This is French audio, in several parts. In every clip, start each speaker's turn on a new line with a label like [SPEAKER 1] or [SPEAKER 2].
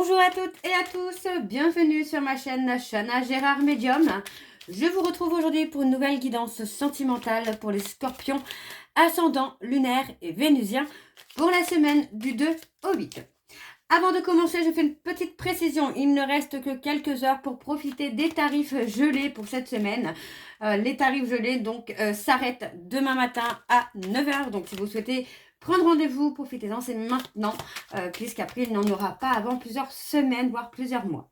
[SPEAKER 1] Bonjour à toutes et à tous, bienvenue sur ma chaîne Chana Gérard Medium. Je vous retrouve aujourd'hui pour une nouvelle guidance sentimentale pour les scorpions, ascendant, lunaire et vénusien pour la semaine du 2 au 8. Avant de commencer, je fais une petite précision. Il ne reste que quelques heures pour profiter des tarifs gelés pour cette semaine. Les tarifs gelés s'arrêtent demain matin à 9 h. Donc si vous souhaitez prendre rendez-vous, profitez-en, c'est maintenant, puisqu'après il n'en aura pas avant plusieurs semaines, voire plusieurs mois.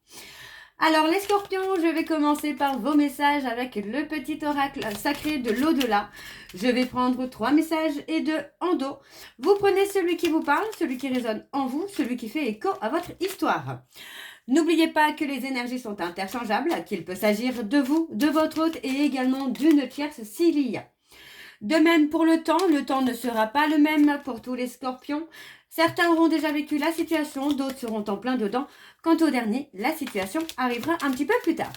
[SPEAKER 1] Alors les scorpions, je vais commencer par vos messages avec le petit oracle sacré de l'au-delà. Je vais prendre 3 messages et 2 en dos. Vous prenez celui qui vous parle, celui qui résonne en vous, celui qui fait écho à votre histoire. N'oubliez pas que les énergies sont interchangeables, qu'il peut s'agir de vous, de votre hôte et également d'une tierce s'il y a. De même pour le temps ne sera pas le même pour tous les scorpions. Certains auront déjà vécu la situation, d'autres seront en plein dedans. Quant au dernier, la situation arrivera un petit peu plus tard.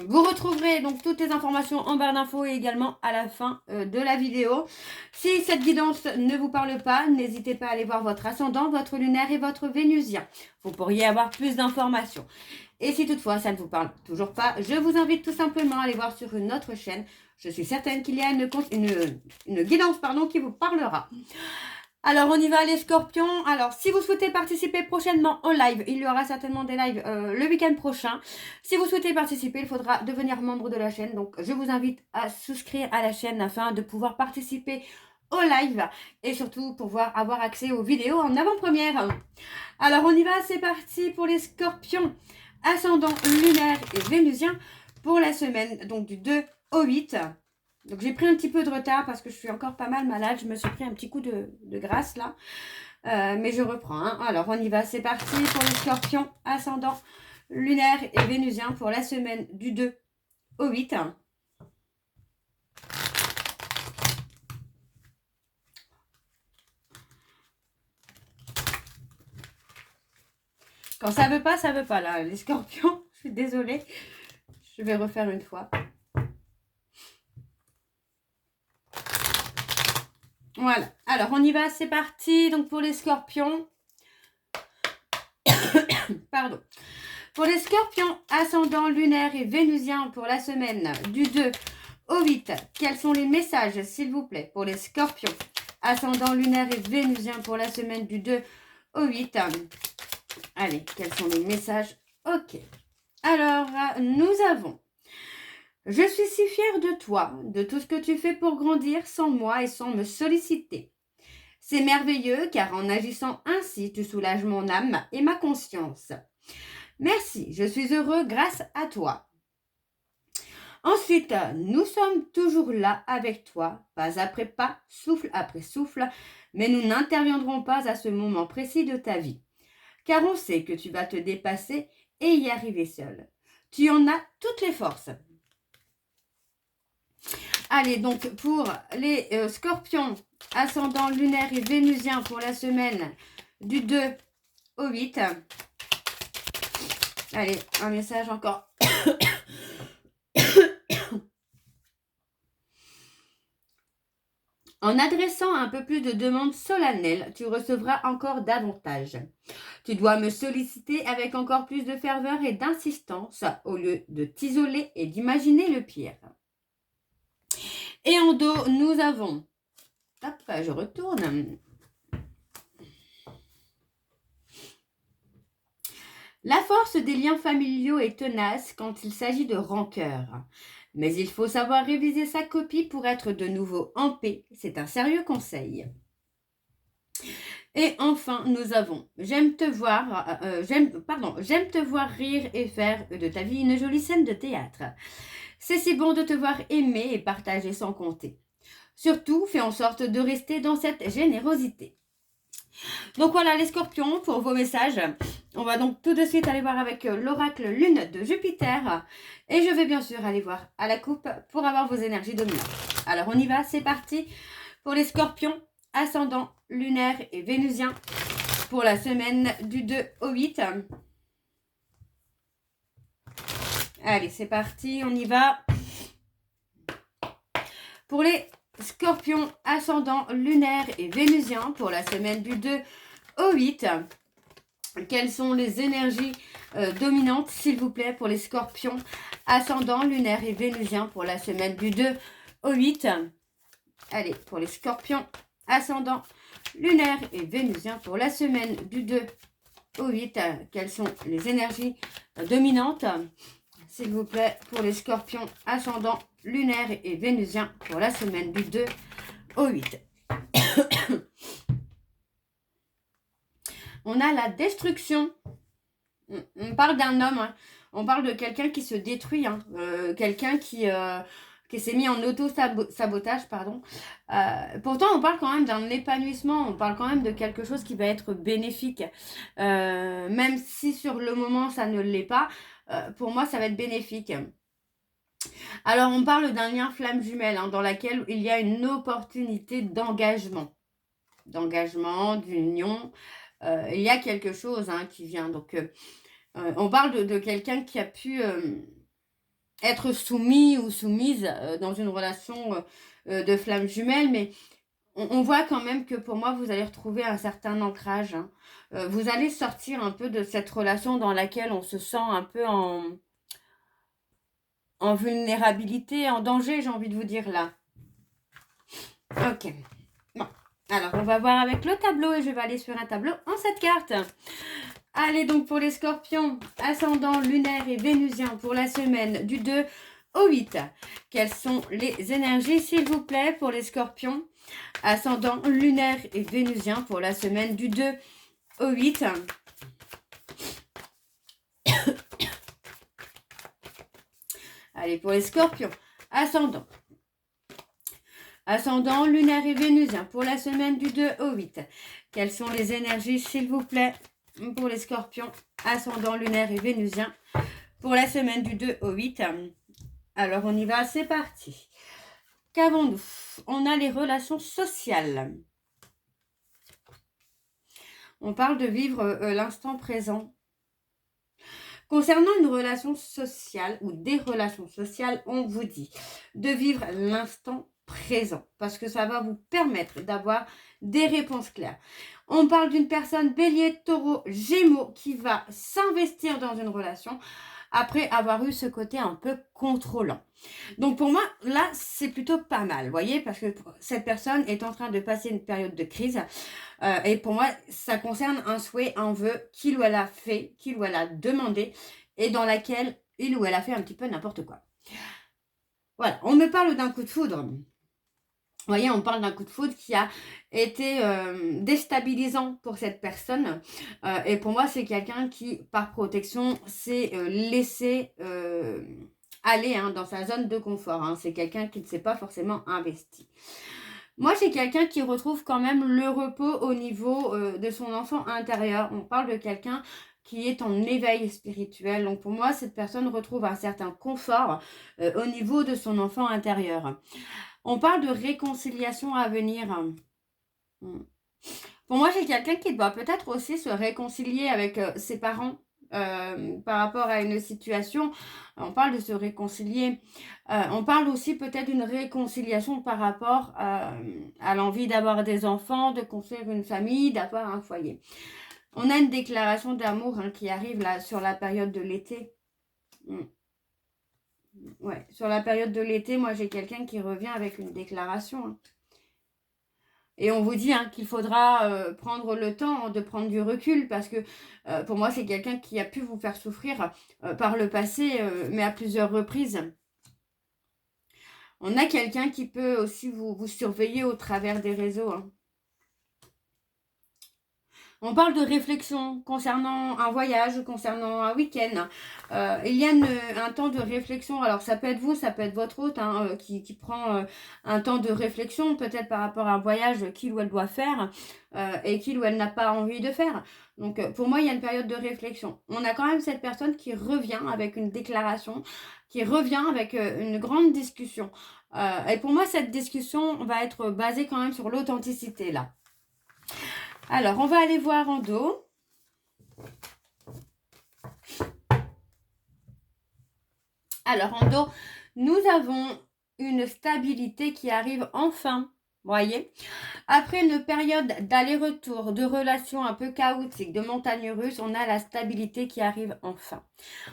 [SPEAKER 1] Vous retrouverez donc toutes les informations en barre d'infos et également à la fin de la vidéo. Si cette guidance ne vous parle pas, n'hésitez pas à aller voir votre ascendant, votre lunaire et votre vénusien. Vous pourriez avoir plus d'informations. Et si toutefois ça ne vous parle toujours pas, je vous invite tout simplement à aller voir sur une autre chaîne. Je suis certaine qu'il y a une guidance qui vous parlera. Alors, on y va les scorpions. Alors, si vous souhaitez participer prochainement en live, il y aura certainement des lives le week-end prochain. Si vous souhaitez participer, il faudra devenir membre de la chaîne. Donc, je vous invite à souscrire à la chaîne afin de pouvoir participer au live et surtout pouvoir avoir accès aux vidéos en avant-première. Alors, on y va, c'est parti pour les scorpions, ascendant, lunaire et vénusien pour la semaine donc du 2 au 8. Donc, j'ai pris un petit peu de retard parce que je suis encore pas mal malade. Je me suis pris un petit coup de grâce là. Mais je reprends. Hein. Alors, on y va. C'est parti pour les scorpions, ascendant, lunaire et vénusien pour la semaine du 2 au 8. Quand ça veut pas là. Les scorpions, je suis désolée. Je vais refaire une fois. Voilà. Alors, on y va. C'est parti. Donc, pour les scorpions. Pardon. Pour les scorpions, ascendant, lunaire et vénusien pour la semaine du 2 au 8, quels sont les messages, s'il vous plaît, pour les scorpions, ascendant, lunaire et vénusien pour la semaine du 2 au 8. Allez, quels sont les messages? Ok. Alors, nous avons... Je suis si fière de toi, de tout ce que tu fais pour grandir sans moi et sans me solliciter. C'est merveilleux car en agissant ainsi, tu soulages mon âme et ma conscience. Merci, je suis heureux grâce à toi. Ensuite, nous sommes toujours là avec toi, pas après pas, souffle après souffle, mais nous n'interviendrons pas à ce moment précis de ta vie, car on sait que tu vas te dépasser et y arriver seul. Tu en as toutes les forces. Allez, donc pour les scorpions, ascendant, lunaire et vénusien pour la semaine du 2 au 8. Allez, un message encore. En adressant un peu plus de demandes solennelles, tu recevras encore davantage. Tu dois me solliciter avec encore plus de ferveur et d'insistance au lieu de t'isoler et d'imaginer le pire. Et en dos, nous avons... Hop, je retourne. La force des liens familiaux est tenace quand il s'agit de rancœur. Mais il faut savoir réviser sa copie pour être de nouveau en paix. C'est un sérieux conseil. Et enfin, nous avons j'aime te voir rire et faire de ta vie une jolie scène de théâtre. C'est si bon de te voir aimer et partager sans compter. Surtout, fais en sorte de rester dans cette générosité. Donc voilà les scorpions pour vos messages. On va donc tout de suite aller voir avec l'oracle lune de Jupiter. Et je vais bien sûr aller voir à la coupe pour avoir vos énergies dominantes. Alors on y va, c'est parti pour les scorpions, ascendant, lunaire et vénusien pour la semaine du 2 au 8. Allez, c'est parti, on y va. Pour les scorpions, ascendant, lunaire et vénusien pour la semaine du 2 au 8. Quelles sont les énergies dominantes, s'il vous plaît, pour les scorpions, ascendant, lunaire et vénusien pour la semaine du 2 au 8. Allez, pour les scorpions, ascendant, lunaire et vénusien pour la semaine du 2 au 8. Quelles sont les énergies dominantes, s'il vous plaît, pour les scorpions, ascendant, lunaire et vénusien pour la semaine du 2 au 8. On a la destruction. On parle d'un homme, hein. On parle de quelqu'un qui se détruit, hein. Quelqu'un qui s'est mis en auto-sabotage, pardon. Pourtant, on parle quand même d'un épanouissement, on parle quand même de quelque chose qui va être bénéfique. Même si sur le moment, ça ne l'est pas, pour moi, ça va être bénéfique. Alors, on parle d'un lien flamme jumelle, hein, dans laquelle il y a une opportunité d'engagement. D'union. Il y a quelque chose, hein, qui vient. Donc, on parle de quelqu'un qui a pu être soumis ou soumise dans une relation de flamme jumelle, mais on voit quand même que pour moi, vous allez retrouver un certain ancrage, hein. Vous allez sortir un peu de cette relation dans laquelle on se sent un peu en vulnérabilité, en danger, j'ai envie de vous dire là. Ok. Bon. Alors, on va voir avec le tableau et je vais aller sur un tableau en 7 cartes. Allez, donc pour les scorpions, ascendant, lunaire et vénusien pour la semaine du 2 au 8. Quelles sont les énergies, s'il vous plaît, pour les scorpions, ascendant, lunaire et vénusien pour la semaine du 2 au 8. Allez, pour les scorpions, ascendant, lunaire et vénusien pour la semaine du 2 au 8. Quelles sont les énergies, s'il vous plaît, pour les scorpions, ascendant, lunaire et vénusien pour la semaine du 2 au 8. Alors, on y va, c'est parti. Qu'avons-nous? On a les relations sociales. On parle de vivre l'instant présent. Concernant une relation sociale ou des relations sociales, on vous dit de vivre l'instant présent parce que ça va vous permettre d'avoir des réponses claires. On parle d'une personne bélier, taureau, gémeaux qui va s'investir dans une relation après avoir eu ce côté un peu contrôlant. Donc pour moi, là, c'est plutôt pas mal, vous voyez, parce que cette personne est en train de passer une période de crise. Et pour moi, ça concerne un souhait, un vœu qu'il ou elle a fait, qu'il ou elle a demandé, et dans laquelle il ou elle a fait un petit peu n'importe quoi. Voilà, on me parle d'un coup de foudre. Vous voyez, on parle d'un coup de foudre qui a été déstabilisant pour cette personne. Et pour moi, c'est quelqu'un qui, par protection, s'est laissé aller, hein, dans sa zone de confort, hein. C'est quelqu'un qui ne s'est pas forcément investi. Moi, c'est quelqu'un qui retrouve quand même le repos au niveau de son enfant intérieur. On parle de quelqu'un qui est en éveil spirituel. Donc pour moi, cette personne retrouve un certain confort au niveau de son enfant intérieur. On parle de réconciliation à venir. Pour moi, j'ai quelqu'un qui doit peut-être aussi se réconcilier avec ses parents par rapport à une situation. On parle de se réconcilier. On parle aussi peut-être d'une réconciliation par rapport à l'envie d'avoir des enfants, de construire une famille, d'avoir un foyer. On a une déclaration d'amour, hein, qui arrive là sur la période de l'été. Ouais, sur la période de l'été, moi j'ai quelqu'un qui revient avec une déclaration, hein. Et on vous dit, hein, qu'il faudra prendre le temps de prendre du recul parce que pour moi c'est quelqu'un qui a pu vous faire souffrir par le passé, mais à plusieurs reprises. On a quelqu'un qui peut aussi vous surveiller au travers des réseaux, hein. On parle de réflexion concernant un voyage, concernant un week-end. Il y a un temps de réflexion. Alors, ça peut être vous, ça peut être votre hôte, hein, qui prend un temps de réflexion, peut-être par rapport à un voyage qu'il ou elle doit faire et qu'il ou elle n'a pas envie de faire. Donc, pour moi, il y a une période de réflexion. On a quand même cette personne qui revient avec une déclaration, qui revient avec une grande discussion. Et pour moi, cette discussion va être basée quand même sur l'authenticité, là. Alors, on va aller voir en dos. Alors, en dos, nous avons une stabilité qui arrive enfin. Voyez. Après une période d'aller-retour, de relations un peu chaotiques, de montagnes russes, on a la stabilité qui arrive enfin.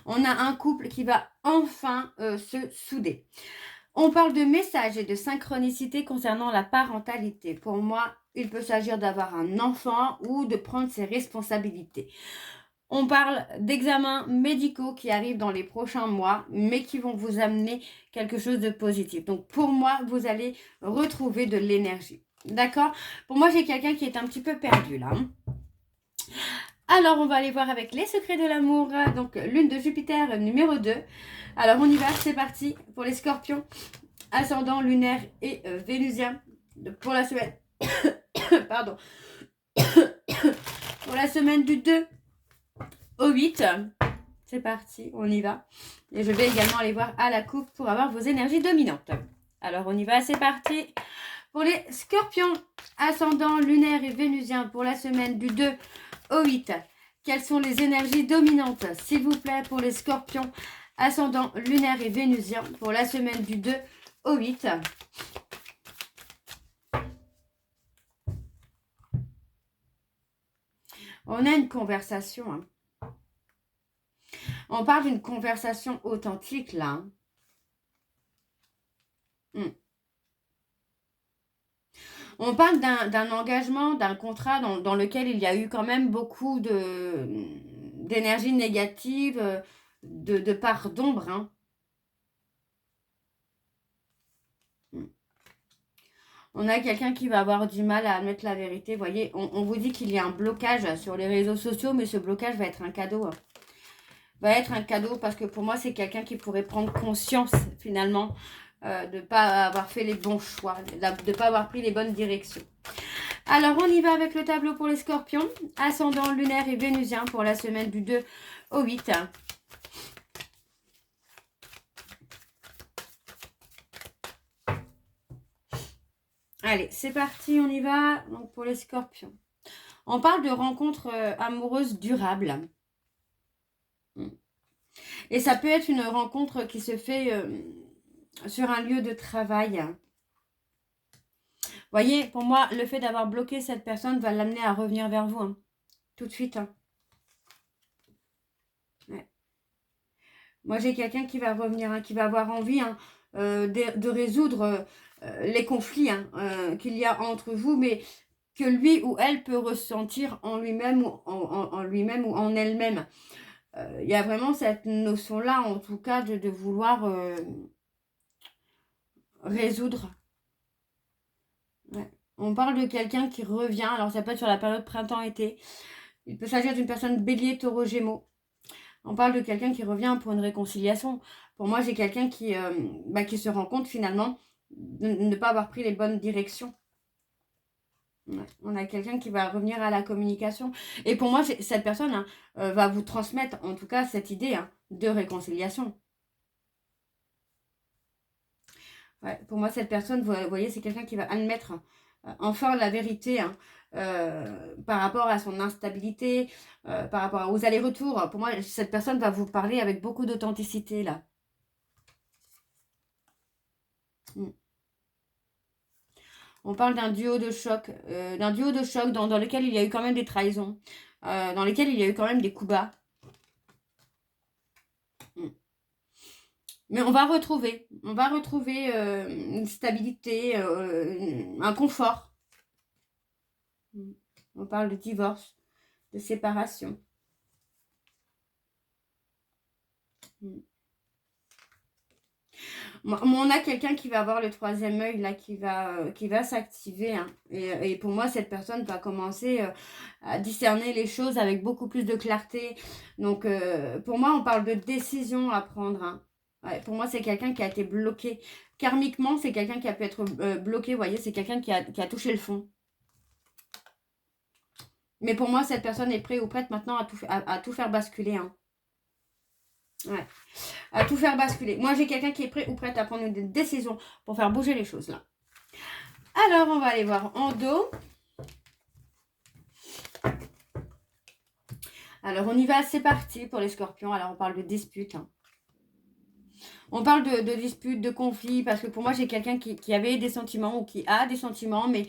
[SPEAKER 1] On a un couple qui va enfin se souder. On parle de messages et de synchronicité concernant la parentalité. Pour moi, il peut s'agir d'avoir un enfant ou de prendre ses responsabilités. On parle d'examens médicaux qui arrivent dans les prochains mois, mais qui vont vous amener quelque chose de positif. Donc pour moi, vous allez retrouver de l'énergie. D'accord? Pour moi, j'ai quelqu'un qui est un petit peu perdu là. Alors, on va aller voir avec les secrets de l'amour. Donc, lune de Jupiter numéro 2. Alors, on y va, c'est parti pour les scorpions. Ascendant lunaire et vénusien pour la semaine. Pardon. Pour la semaine du 2 au 8. C'est parti, on y va. Et je vais également aller voir à la coupe pour avoir vos énergies dominantes. Alors, on y va, c'est parti. Pour les scorpions, ascendant lunaire et vénusien pour la semaine du 2 au 8. Quelles sont les énergies dominantes, s'il vous plaît, pour les scorpions, ascendant lunaire et vénusien pour la semaine du 2 au 8. On a une conversation. Hein. On parle d'une conversation authentique, là. Hein. On parle d'un engagement, d'un contrat dans lequel il y a eu quand même beaucoup d'énergie négative, de part d'ombre. Hein. On a quelqu'un qui va avoir du mal à admettre la vérité. Vous voyez, on vous dit qu'il y a un blocage sur les réseaux sociaux, mais ce blocage va être un cadeau. Va être un cadeau parce que pour moi, c'est quelqu'un qui pourrait prendre conscience, finalement, de ne pas avoir fait les bons choix, de ne pas avoir pris les bonnes directions. Alors, on y va avec le tableau pour les scorpions. Ascendant lunaire et vénusien pour la semaine du 2 au 8. Allez, c'est parti, on y va. Donc, pour les scorpions. On parle de rencontres amoureuses durables. Et ça peut être une rencontre qui se fait sur un lieu de travail. Vous voyez, pour moi, le fait d'avoir bloqué cette personne va l'amener à revenir vers vous. Hein. Tout de suite. Hein. Ouais. Moi, j'ai quelqu'un qui va revenir, hein, qui va avoir envie de résoudre les conflits qu'il y a entre vous, mais que lui ou elle peut ressentir en lui-même ou en lui-même ou en elle-même. Il y a vraiment cette notion-là, en tout cas, de vouloir résoudre. Ouais. On parle de quelqu'un qui revient, alors ça peut être sur la période printemps-été. Il peut s'agir d'une personne bélier, taureau, gémeaux. On parle de quelqu'un qui revient pour une réconciliation. Pour moi, j'ai quelqu'un qui se rend compte finalement de ne pas avoir pris les bonnes directions. Ouais. On a quelqu'un qui va revenir à la communication. Et pour moi, cette personne va vous transmettre en tout cas cette idée de réconciliation. Ouais, pour moi, cette personne, vous voyez, c'est quelqu'un qui va admettre enfin la vérité par rapport à son instabilité, par rapport aux allers-retours. Pour moi, cette personne va vous parler avec beaucoup d'authenticité, là. On parle d'un duo de choc, dans lequel il y a eu quand même des trahisons, dans lequel il y a eu quand même des coups bas. Mais on va retrouver une stabilité, un confort. On parle de divorce, de séparation. On a quelqu'un qui va avoir le troisième œil là, qui va s'activer. Hein. Et pour moi, cette personne va commencer à discerner les choses avec beaucoup plus de clarté. Donc, pour moi, on parle de décision à prendre. Hein. Ouais, pour moi, c'est quelqu'un qui a été bloqué. Karmiquement, c'est quelqu'un qui a pu être bloqué. Vous voyez, c'est quelqu'un qui a touché le fond. Mais pour moi, cette personne est prête ou prête maintenant à tout faire basculer. Hein. Ouais. À tout faire basculer. Moi, j'ai quelqu'un qui est prêt ou prête à prendre une décision pour faire bouger les choses là. Alors, on va aller voir en dos. Alors, on y va, c'est parti pour les scorpions. Alors, on parle de dispute. Hein. On parle de disputes, de conflits, parce que pour moi, j'ai quelqu'un qui avait des sentiments ou qui a des sentiments, mais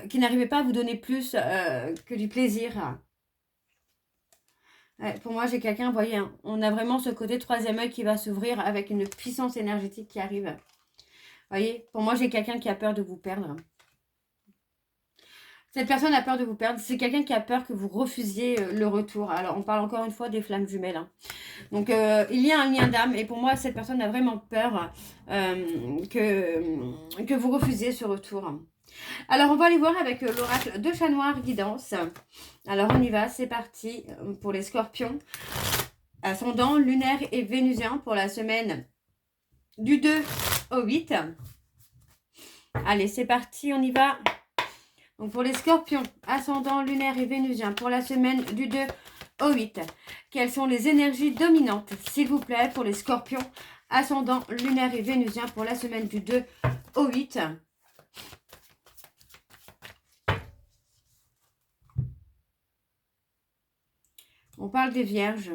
[SPEAKER 1] qui n'arrivait pas à vous donner plus que du plaisir. Ouais, pour moi, j'ai quelqu'un, vous voyez, hein, on a vraiment ce côté troisième œil qui va s'ouvrir avec une puissance énergétique qui arrive. Vous voyez, pour moi, j'ai quelqu'un qui a peur de vous perdre. Cette personne a peur de vous perdre. C'est quelqu'un qui a peur que vous refusiez le retour. Alors, on parle encore une fois des flammes jumelles. Hein. Donc, il y a un lien d'âme. Et pour moi, cette personne a vraiment peur que vous refusiez ce retour. Alors, on va aller voir avec l'oracle de Chat Noir Guidance. Alors, on y va. C'est parti pour les scorpions. Ascendant lunaire et vénusien pour la semaine du 2 au 8. Allez, c'est parti. On y va. Donc pour les scorpions, ascendant lunaire et vénusien, pour la semaine du 2 au 8, quelles sont les énergies dominantes, s'il vous plaît, pour les scorpions, ascendant lunaire et vénusien, pour la semaine du 2 au 8. On parle des vierges.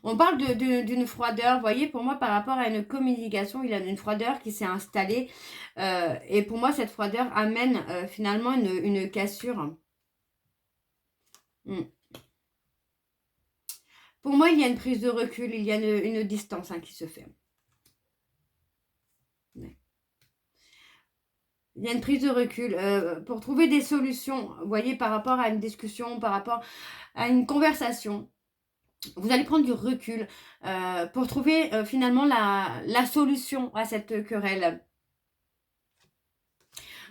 [SPEAKER 1] On parle d'une froideur, vous voyez, pour moi, par rapport à une communication, il y a une froideur qui s'est installée. Et pour moi, cette froideur amène finalement une cassure. Pour moi, il y a une prise de recul, il y a une distance qui se fait. Il y a une prise de recul pour trouver des solutions, vous voyez, par rapport à une discussion, par rapport à une conversation. Vous allez prendre du recul pour trouver finalement la solution à cette querelle.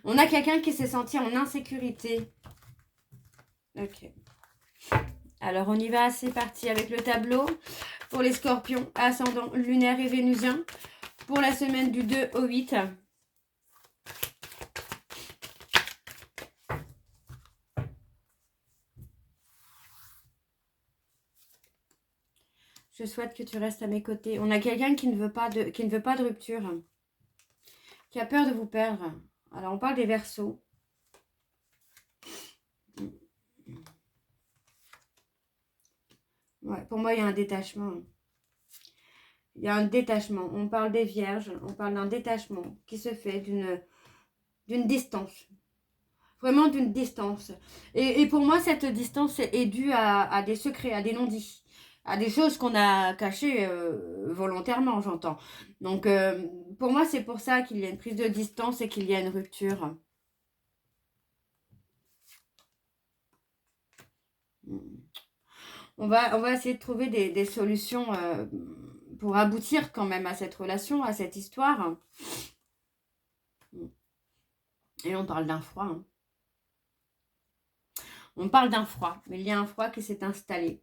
[SPEAKER 1] On a quelqu'un qui s'est senti en insécurité. Ok. Alors, on y va. C'est parti avec le tableau. Pour les scorpions, ascendant lunaire et vénusien. Pour la semaine du 2 au 8. Je souhaite que tu restes à mes côtés. On a quelqu'un qui ne veut pas de rupture. Qui a peur de vous perdre. Alors, on parle des Verseaux. Ouais, pour moi, il y a un détachement. Il y a un détachement. On parle des Vierges. On parle d'un détachement qui se fait d'une distance. Vraiment d'une distance. Et pour moi, cette distance est due à des secrets, à des non-dits. À des choses qu'on a cachées volontairement, j'entends. Donc, pour moi, c'est pour ça qu'il y a une prise de distance et qu'il y a une rupture. On va essayer de trouver des solutions pour aboutir quand même à cette relation, à cette histoire. Et on parle d'un froid. Hein. On parle d'un froid, mais il y a un froid qui s'est installé.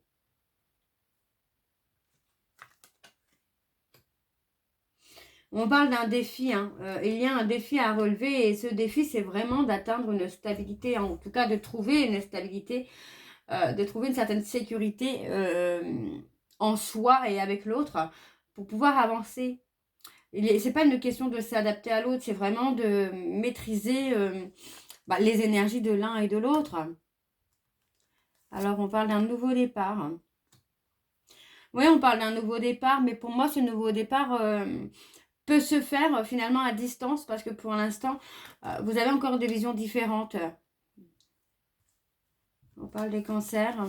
[SPEAKER 1] On parle d'un défi, hein. Il y a un défi à relever et ce défi, c'est vraiment d'atteindre une stabilité, en tout cas de trouver une stabilité, de trouver une certaine sécurité en soi et avec l'autre pour pouvoir avancer. C'est pas une question de s'adapter à l'autre, c'est vraiment de maîtriser les énergies de l'un et de l'autre. Alors, on parle d'un nouveau départ. Oui, on parle d'un nouveau départ, mais pour moi, ce nouveau départ peut se faire finalement à distance parce que pour l'instant, vous avez encore des visions différentes. On parle des cancers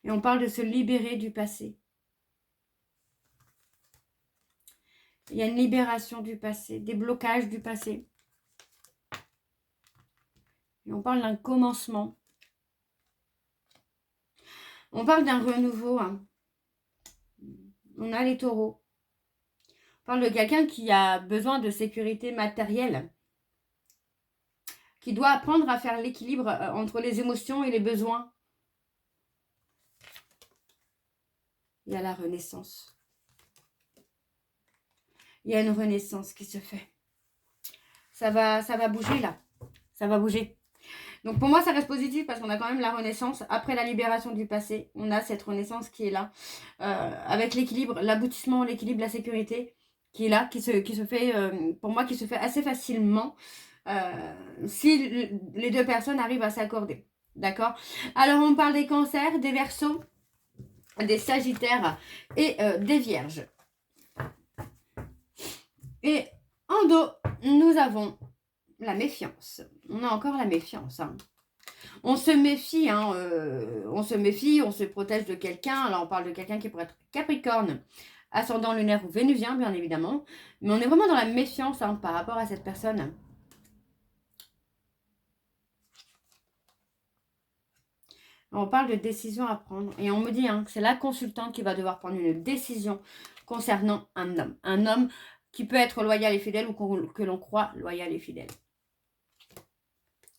[SPEAKER 1] et on parle de se libérer du passé. Il y a une libération du passé, des blocages du passé. Et on parle d'un commencement. On parle d'un renouveau. Hein. On a les taureaux. On parle de quelqu'un qui a besoin de sécurité matérielle. Qui doit apprendre à faire l'équilibre entre les émotions et les besoins. Il y a la renaissance. Il y a une renaissance qui se fait. Ça va bouger là. Ça va bouger. Donc pour moi, ça reste positif parce qu'on a quand même la renaissance. Après la libération du passé, on a cette renaissance qui est là. Avec l'équilibre, l'aboutissement, l'équilibre, la sécurité qui est là, qui se fait, pour moi, qui se fait assez facilement si les deux personnes arrivent à s'accorder. D'accord? Alors, on parle des cancers, des Verseaux, des Sagittaires et des Vierges. Et en dos, nous avons la méfiance. On a encore la méfiance. Hein. On se méfie, hein, on se protège de quelqu'un. Alors, on parle de quelqu'un qui pourrait être Capricorne, ascendant lunaire ou vénusien, bien évidemment. Mais on est vraiment dans la méfiance hein, par rapport à cette personne. On parle de décision à prendre. Et on me dit hein, que c'est la consultante qui va devoir prendre une décision concernant un homme. Un homme qui peut être loyal et fidèle ou que l'on croit loyal et fidèle.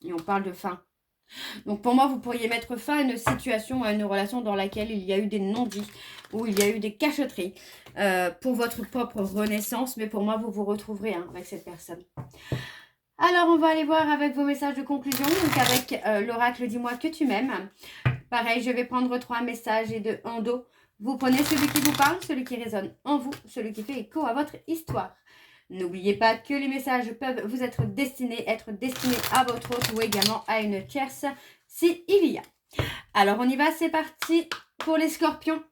[SPEAKER 1] Et on parle de fin. Donc pour moi, vous pourriez mettre fin à une situation, à une relation dans laquelle il y a eu des non-dits, où il y a eu des cachotteries pour votre propre renaissance. Mais pour moi, vous vous retrouverez hein, avec cette personne. Alors, on va aller voir avec vos messages de conclusion. Donc avec l'oracle, dis-moi que tu m'aimes. Pareil, je vais prendre 3 messages et en dos. Vous prenez celui qui vous parle, celui qui résonne en vous, celui qui fait écho à votre histoire. N'oubliez pas que les messages peuvent vous être destinés à votre hôte ou également à une tierce s'il y a. Alors on y va, c'est parti pour les scorpions.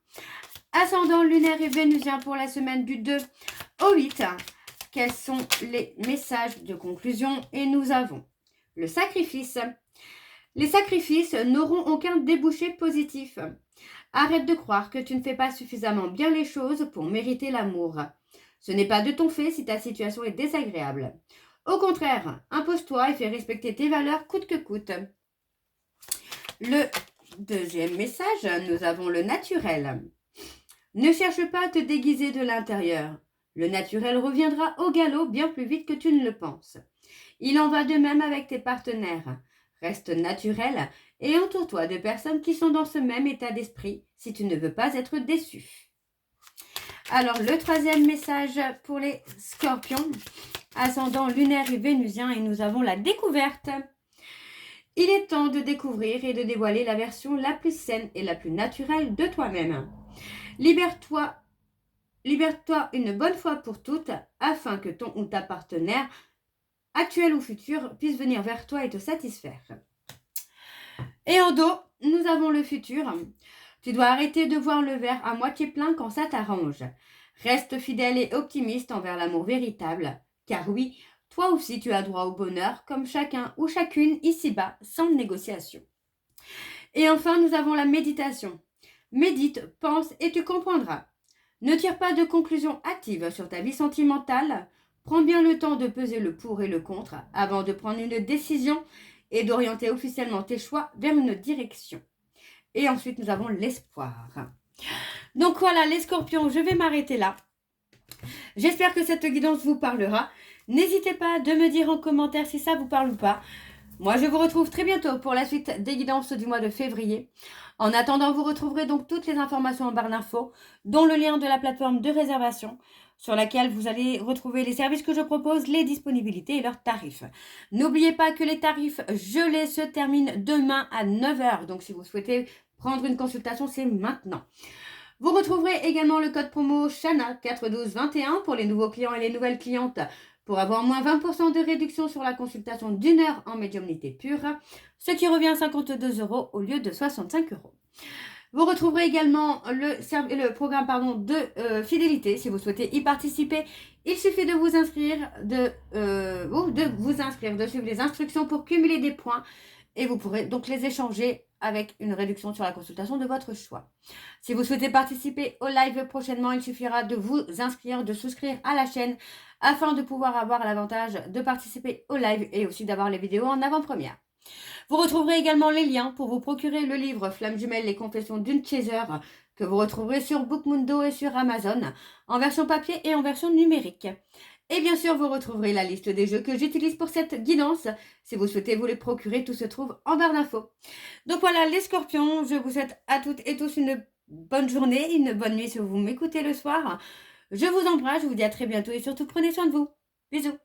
[SPEAKER 1] Ascendant lunaire et vénusien pour la semaine du 2 au 8. Quels sont les messages de conclusion? Et nous avons le sacrifice. Les sacrifices n'auront aucun débouché positif. Arrête de croire que tu ne fais pas suffisamment bien les choses pour mériter l'amour. Ce n'est pas de ton fait si ta situation est désagréable. Au contraire, impose-toi et fais respecter tes valeurs coûte que coûte. Le deuxième message, nous avons le naturel. Ne cherche pas à te déguiser de l'intérieur. Le naturel reviendra au galop bien plus vite que tu ne le penses. Il en va de même avec tes partenaires. Reste naturel et entoure-toi de personnes qui sont dans ce même état d'esprit si tu ne veux pas être déçu. Alors, le troisième message pour les scorpions, ascendant lunaire et vénusien, et nous avons la découverte. Il est temps de découvrir et de dévoiler la version la plus saine et la plus naturelle de toi-même. Libère-toi une bonne fois pour toutes afin que ton ou ta partenaire, actuel ou futur, puisse venir vers toi et te satisfaire. Et en dos, nous avons le futur. Tu dois arrêter de voir le verre à moitié plein quand ça t'arrange. Reste fidèle et optimiste envers l'amour véritable, car oui, toi aussi tu as droit au bonheur, comme chacun ou chacune ici-bas, sans négociation. Et enfin, nous avons la méditation. Médite, pense et tu comprendras. Ne tire pas de conclusions hâtives sur ta vie sentimentale. Prends bien le temps de peser le pour et le contre avant de prendre une décision et d'orienter officiellement tes choix vers une direction. Et ensuite, nous avons l'espoir. Donc voilà, les scorpions, je vais m'arrêter là. J'espère que cette guidance vous parlera. N'hésitez pas de me dire en commentaire si ça vous parle ou pas. Moi, je vous retrouve très bientôt pour la suite des guidances du mois de février. En attendant, vous retrouverez donc toutes les informations en barre d'infos, dont le lien de la plateforme de réservation, sur laquelle vous allez retrouver les services que je propose, les disponibilités et leurs tarifs. N'oubliez pas que les tarifs gelés se terminent demain à 9 h. Donc, si vous souhaitez prendre une consultation, c'est maintenant. Vous retrouverez également le code promo Shana41221 pour les nouveaux clients et les nouvelles clientes pour avoir moins 20% de réduction sur la consultation d'1 heure en médiumnité pure, ce qui revient à 52 € au lieu de 65 €. Vous retrouverez également le programme de fidélité. Si vous souhaitez y participer, il suffit de vous inscrire, de suivre les instructions pour cumuler des points et vous pourrez donc les échanger avec une réduction sur la consultation de votre choix. Si vous souhaitez participer au live prochainement, il suffira de vous inscrire, de souscrire à la chaîne afin de pouvoir avoir l'avantage de participer au live et aussi d'avoir les vidéos en avant-première. Vous retrouverez également les liens pour vous procurer le livre Flamme jumelle, les confessions d'une chaser que vous retrouverez sur Bookmundo et sur Amazon en version papier et en version numérique. Et bien sûr, vous retrouverez la liste des jeux que j'utilise pour cette guidance. Si vous souhaitez vous les procurer, tout se trouve en barre d'infos. Donc voilà, les scorpions, je vous souhaite à toutes et tous une bonne journée, une bonne nuit si vous m'écoutez le soir. Je vous embrasse, je vous dis à très bientôt et surtout prenez soin de vous. Bisous.